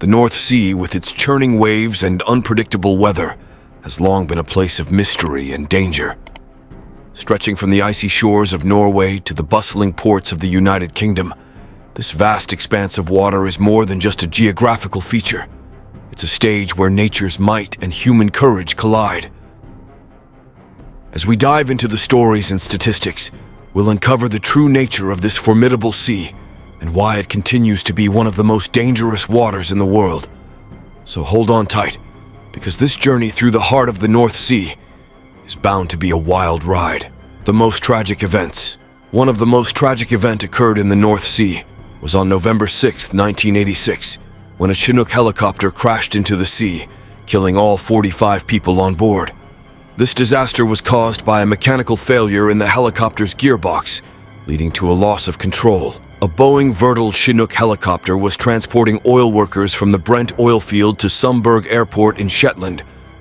The North Sea, with its churning waves and unpredictable weather, has long been a place of mystery and danger. Stretching from the icy shores of Norway to the bustling ports of the United Kingdom, this vast expanse of water is more than just a geographical feature. It's a stage where nature's might and human courage collide. As we dive into the stories and statistics, we'll uncover the true nature of this formidable sea and why it continues to be one of the most dangerous waters in the world. So hold on tight, because this journey through the heart of the North Sea is bound to be a wild ride. The most tragic events. One of the most tragic events occurred in the North Sea was on November 6, 1986, when a Chinook helicopter crashed into the sea, killing all 45 people on board. This disaster was caused by a mechanical failure in the helicopter's gearbox, leading to a loss of control. A Boeing Vertol Chinook helicopter was transporting oil workers from the Brent oil field to Sumburg Airport in Shetland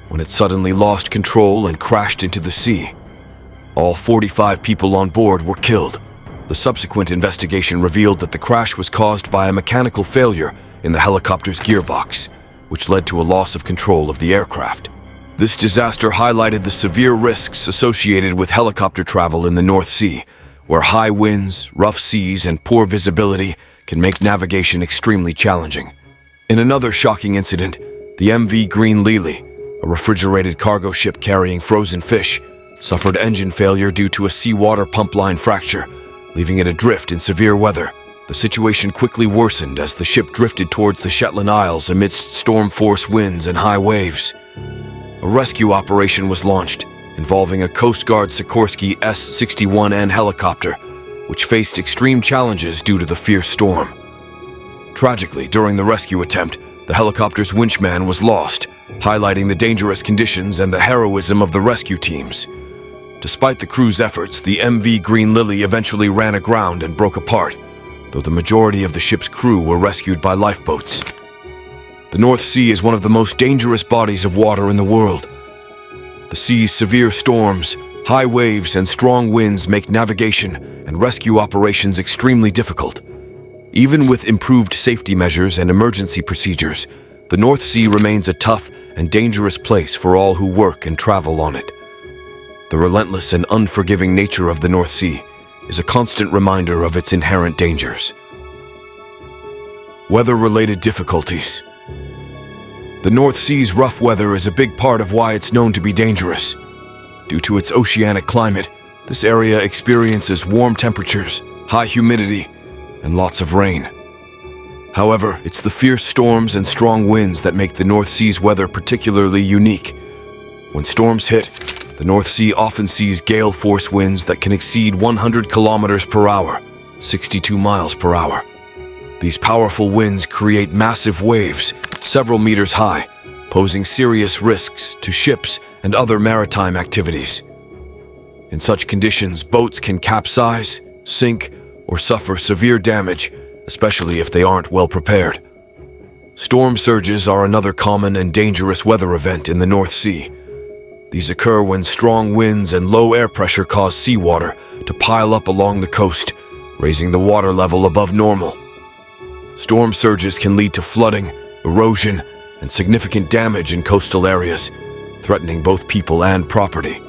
when it suddenly lost control and crashed into the sea. All 45 people on board were killed. The subsequent investigation revealed that the crash was caused by a mechanical failure in the helicopter's gearbox, which led to a loss of control of the aircraft. This disaster highlighted the severe risks associated with helicopter travel in the North Sea, where high winds, rough seas, and poor visibility can make navigation extremely challenging. In another shocking incident, the MV Green Lily, a refrigerated cargo ship carrying frozen fish, suffered engine failure due to a seawater pump line fracture, leaving it adrift in severe weather. The situation quickly worsened as the ship drifted towards the Shetland Isles amidst storm-force winds and high waves. A rescue operation was launched, involving a Coast Guard Sikorsky S-61N helicopter, which faced extreme challenges due to the fierce storm. Tragically, during the rescue attempt, the helicopter's winchman was lost, highlighting the dangerous conditions and the heroism of the rescue teams. Despite the crew's efforts, the MV Green Lily eventually ran aground and broke apart, though the majority of the ship's crew were rescued by lifeboats. The North Sea is one of the most dangerous bodies of water in the world. The sea's severe storms, high waves, and strong winds make navigation and rescue operations extremely difficult. Even with improved safety measures and emergency procedures, the North Sea remains a tough and dangerous place for all who work and travel on it. The relentless and unforgiving nature of the North Sea is a constant reminder of its inherent dangers. Weather-related difficulties. The North Sea's rough weather is a big part of why it's known to be dangerous. Due to its oceanic climate, this area experiences warm temperatures, high humidity, and lots of rain. However, it's the fierce storms and strong winds that make the North Sea's weather particularly unique. When storms hit, the North Sea often sees gale force winds that can exceed 100 kilometers per hour, 62 miles per hour. These powerful winds create massive waves, several meters high, posing serious risks to ships and other maritime activities. In such conditions, boats can capsize, sink, or suffer severe damage, especially if they aren't well prepared. Storm surges are another common and dangerous weather event in the North Sea. These occur when strong winds and low air pressure cause seawater to pile up along the coast, raising the water level above normal. Storm surges can lead to flooding, erosion, and significant damage in coastal areas, threatening both people and property.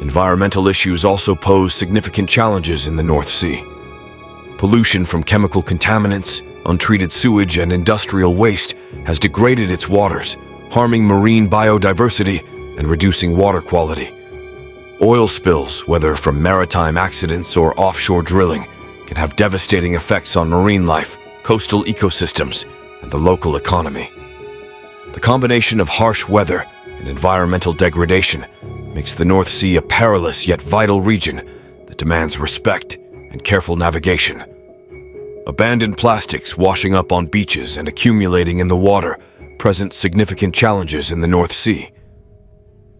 Environmental issues also pose significant challenges in the North Sea. Pollution from chemical contaminants, untreated sewage, and industrial waste has degraded its waters, harming marine biodiversity and reducing water quality. Oil spills, whether from maritime accidents or offshore drilling, can have devastating effects on marine life, coastal ecosystems, and the local economy. The combination of harsh weather and environmental degradation makes the North Sea a perilous yet vital region that demands respect and careful navigation. Abandoned plastics washing up on beaches and accumulating in the water present significant challenges in the North Sea.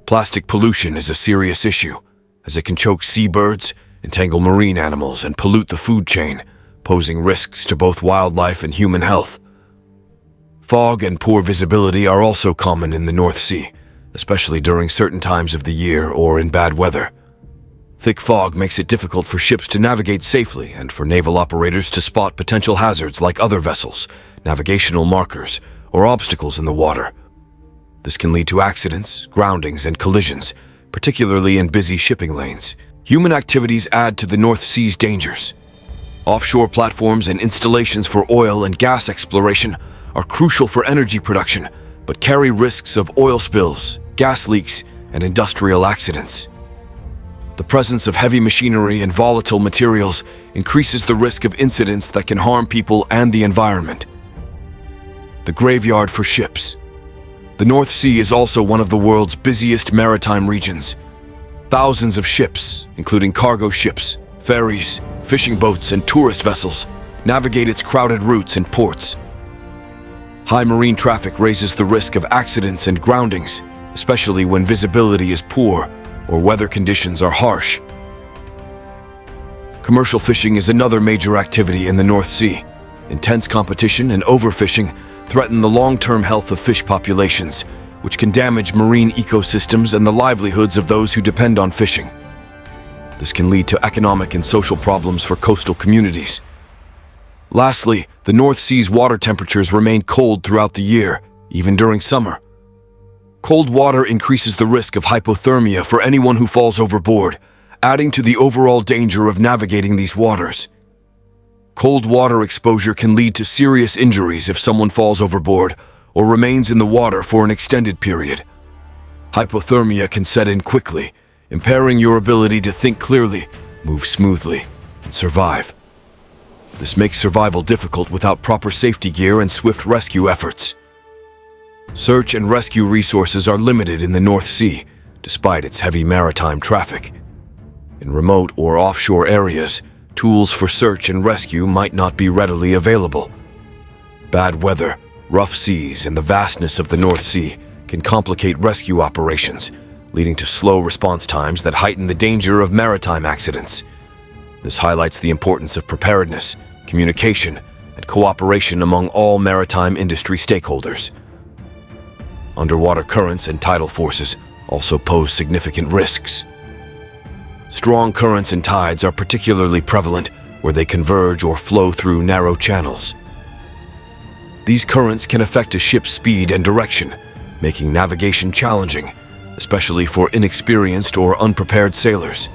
Plastic pollution is a serious issue, as it can choke seabirds, entangle marine animals, and pollute the food chain, posing risks to both wildlife and human health. Fog and poor visibility are also common in the North Sea, especially during certain times of the year or in bad weather. Thick fog makes it difficult for ships to navigate safely and for naval operators to spot potential hazards like other vessels, navigational markers, or obstacles in the water. This can lead to accidents, groundings, and collisions, particularly in busy shipping lanes. Human activities add to the North Sea's dangers. Offshore platforms and installations for oil and gas exploration are crucial for energy production, but carry risks of oil spills, gas leaks, and industrial accidents. The presence of heavy machinery and volatile materials increases the risk of incidents that can harm people and the environment. The graveyard for ships. The North Sea is also one of the world's busiest maritime regions. Thousands of ships, including cargo ships, ferries, fishing boats, and tourist vessels, navigate its crowded routes and ports. High marine traffic raises the risk of accidents and groundings, especially when visibility is poor or weather conditions are harsh. Commercial fishing is another major activity in the North Sea. Intense competition and overfishing threaten the long-term health of fish populations, which can damage marine ecosystems and the livelihoods of those who depend on fishing. This can lead to economic and social problems for coastal communities. Lastly, the North Sea's water temperatures remain cold throughout the year, even during summer. Cold water increases the risk of hypothermia for anyone who falls overboard, adding to the overall danger of navigating these waters. Cold water exposure can lead to serious injuries if someone falls overboard or remains in the water for an extended period. Hypothermia can set in quickly, impairing your ability to think clearly, move smoothly, and survive. This makes survival difficult without proper safety gear and swift rescue efforts. Search and rescue resources are limited in the North Sea, despite its heavy maritime traffic. In remote or offshore areas, tools for search and rescue might not be readily available. Bad weather, rough seas, and the vastness of the North Sea can complicate rescue operations, leading to slow response times that heighten the danger of maritime accidents. This highlights the importance of preparedness, communication, and cooperation among all maritime industry stakeholders. Underwater currents and tidal forces also pose significant risks. Strong currents and tides are particularly prevalent where they converge or flow through narrow channels. These currents can affect a ship's speed and direction, making navigation challenging, especially for inexperienced or unprepared sailors.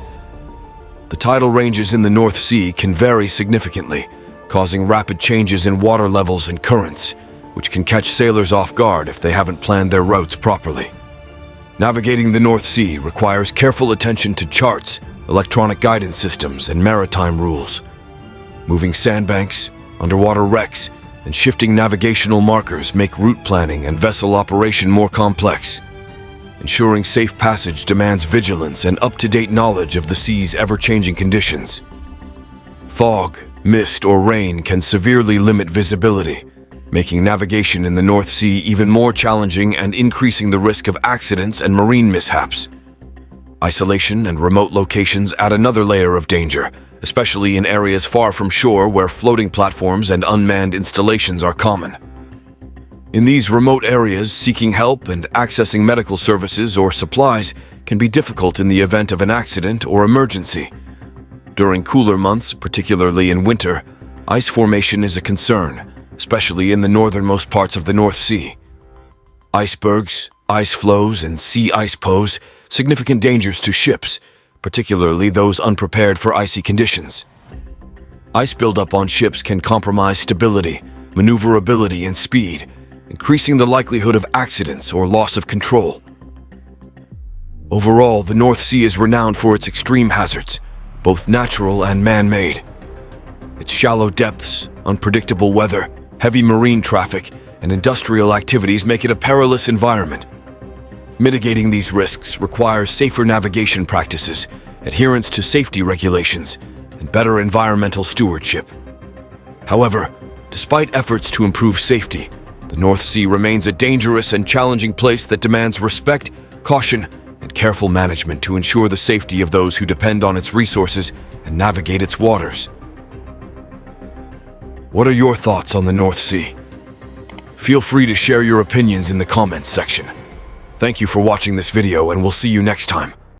The tidal ranges in the North Sea can vary significantly, causing rapid changes in water levels and currents, which can catch sailors off guard if they haven't planned their routes properly. Navigating the North Sea requires careful attention to charts, electronic guidance systems, and maritime rules. Moving sandbanks, underwater wrecks, and shifting navigational markers make route planning and vessel operation more complex. Ensuring safe passage demands vigilance and up-to-date knowledge of the sea's ever-changing conditions. Fog, mist, or rain can severely limit visibility, making navigation in the North Sea even more challenging and increasing the risk of accidents and marine mishaps. Isolation and remote locations add another layer of danger, especially in areas far from shore where floating platforms and unmanned installations are common. In these remote areas, seeking help and accessing medical services or supplies can be difficult in the event of an accident or emergency. During cooler months, particularly in winter, ice formation is a concern, especially in the northernmost parts of the North Sea. Icebergs, ice flows, and sea ice pose significant dangers to ships, particularly those unprepared for icy conditions. Ice buildup on ships can compromise stability, maneuverability, and speed, increasing the likelihood of accidents or loss of control. Overall, the North Sea is renowned for its extreme hazards, both natural and man-made. Its shallow depths, unpredictable weather, heavy marine traffic, and industrial activities make it a perilous environment. Mitigating these risks requires safer navigation practices, adherence to safety regulations, and better environmental stewardship. However, despite efforts to improve safety, the North Sea remains a dangerous and challenging place that demands respect, caution, and careful management to ensure the safety of those who depend on its resources and navigate its waters. What are your thoughts on the North Sea? Feel free to share your opinions in the comments section. Thank you for watching this video, and we'll see you next time.